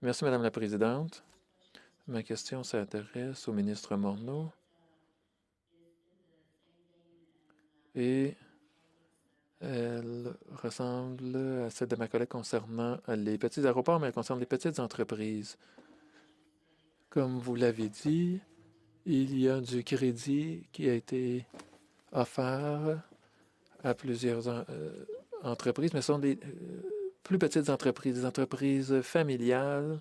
Merci, Madame la Présidente. Ma question s'adresse au ministre Morneau et elle ressemble à celle de ma collègue concernant les petits aéroports, mais elle concerne les petites entreprises. Comme vous l'avez dit, il y a du crédit qui a été offert à plusieurs entreprises, mais ce sont des plus petites entreprises, des entreprises familiales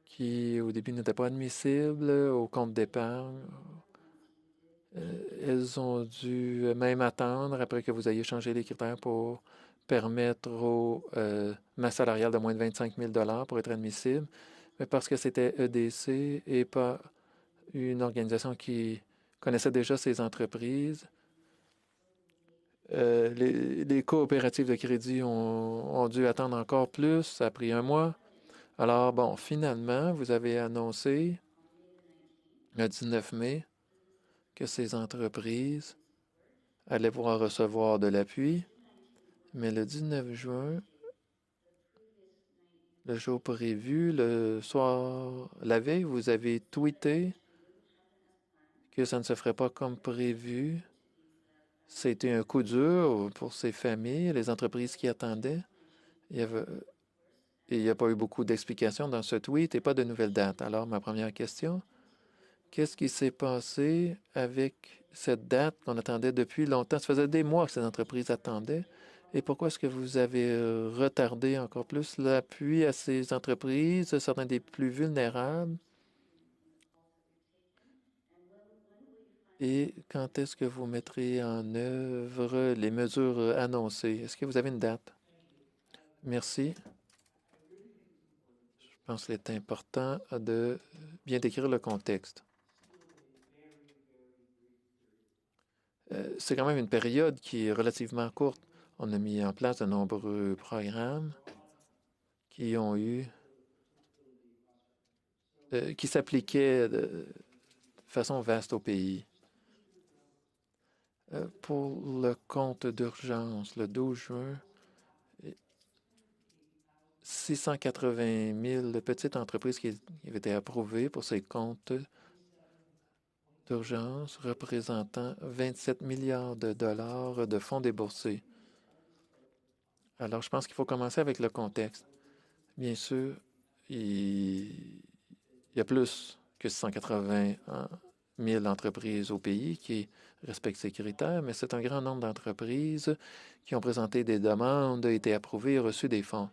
qui, au début, n'étaient pas admissibles au compte d'épargne. Elles ont dû même attendre après que vous ayez changé les critères pour permettre aux masses salariales de moins de 25 000 pour être admissibles, mais parce que c'était EDC et pas une organisation qui connaissait déjà ces entreprises. Les coopératives de crédit ont dû attendre encore plus. Ça a pris un mois. Alors, bon, finalement, vous avez annoncé le 19 mai que ces entreprises allaient pouvoir recevoir de l'appui, mais le 19 juin, le jour prévu, le soir, la veille, vous avez tweeté que ça ne se ferait pas comme prévu. C'était un coup dur pour ces familles, les entreprises qui attendaient. Il n'y a pas eu beaucoup d'explications dans ce tweet et pas de nouvelles dates. Alors, ma première question, qu'est-ce qui s'est passé avec cette date qu'on attendait depuis longtemps? Ça faisait des mois que ces entreprises attendaient. Et pourquoi est-ce que vous avez retardé encore plus l'appui à ces entreprises, certains des plus vulnérables? Et quand est-ce que vous mettrez en œuvre les mesures annoncées? Est-ce que vous avez une date? Merci. Je pense qu'il est important de bien décrire le contexte. C'est quand même une période qui est relativement courte. On a mis en place de nombreux programmes qui ont eu, qui s'appliquaient de façon vaste au pays. Pour le compte d'urgence, le 12 juin, 680 000 petites entreprises qui avaient été approuvées pour ces comptes d'urgence représentant 27 milliards de dollars de fonds déboursés. Alors, je pense qu'il faut commencer avec le contexte. Bien sûr, il y a plus que 180 000 entreprises au pays qui respectent ces critères, mais c'est un grand nombre d'entreprises qui ont présenté des demandes, été approuvées et reçu des fonds.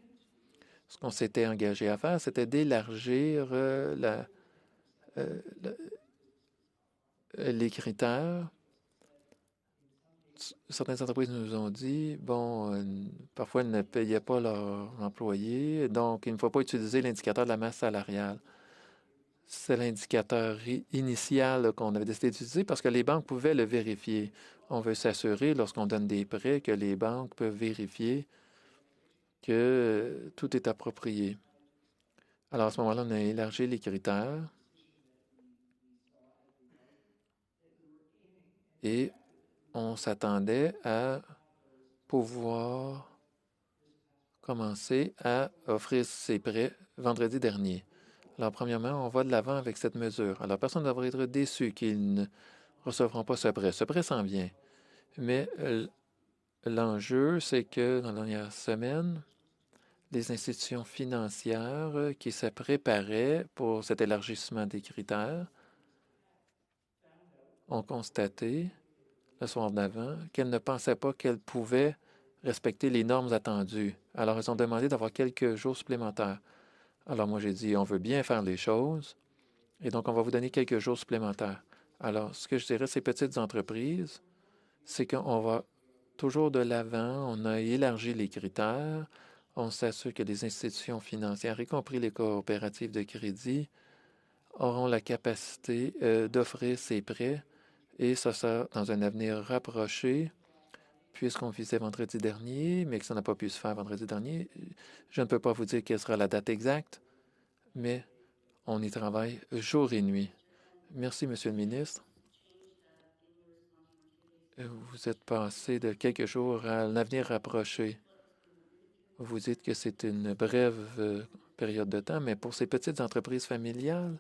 Ce qu'on s'était engagé à faire, c'était d'élargir les critères. Certaines entreprises nous ont dit, bon, parfois elles ne payaient pas leurs employés, donc il ne faut pas utiliser l'indicateur de la masse salariale. C'est l'indicateur initial qu'on avait décidé d'utiliser parce que les banques pouvaient le vérifier. On veut s'assurer, lorsqu'on donne des prêts, que les banques peuvent vérifier que tout est approprié. Alors, à ce moment-là, on a élargi les critères et on s'attendait à pouvoir commencer à offrir ces prêts vendredi dernier. Alors, premièrement, on va de l'avant avec cette mesure. Alors, personne ne devrait être déçu qu'ils ne recevront pas ce prêt. Ce prêt s'en vient. Mais l'enjeu, c'est que dans la dernière semaine, les institutions financières qui se préparaient pour cet élargissement des critères ont constaté le soir d'avant qu'elles ne pensaient pas qu'elles pouvaient respecter les normes attendues. Alors, elles ont demandé d'avoir quelques jours supplémentaires. Alors, moi, j'ai dit, on veut bien faire les choses, et donc on va vous donner quelques jours supplémentaires. Alors, ce que je dirais, ces petites entreprises, c'est qu'on va toujours de l'avant, on a élargi les critères, on s'assure que les institutions financières, y compris les coopératives de crédit, auront la capacité d'offrir ces prêts, et ça sera dans un avenir rapproché, puisqu'on visait vendredi dernier, mais que ça n'a pas pu se faire vendredi dernier. Je ne peux pas vous dire quelle sera la date exacte, mais on y travaille jour et nuit. Merci, Monsieur le ministre. Vous êtes passé de quelques jours à l'avenir rapproché. Vous dites que c'est une brève période de temps, mais pour ces petites entreprises familiales,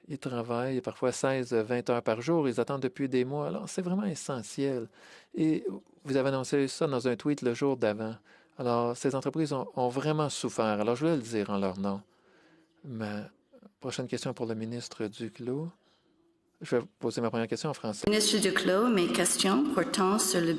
ils travaillent parfois 16, 20 heures par jour. Ils attendent depuis des mois. Alors, c'est vraiment essentiel. Et vous avez annoncé ça dans un tweet le jour d'avant. Alors, ces entreprises ont vraiment souffert. Alors, je vais le dire en leur nom. Ma prochaine question pour le ministre Duclos. Je vais poser ma première question en français. Ministre Duclos, mes questions portant sur le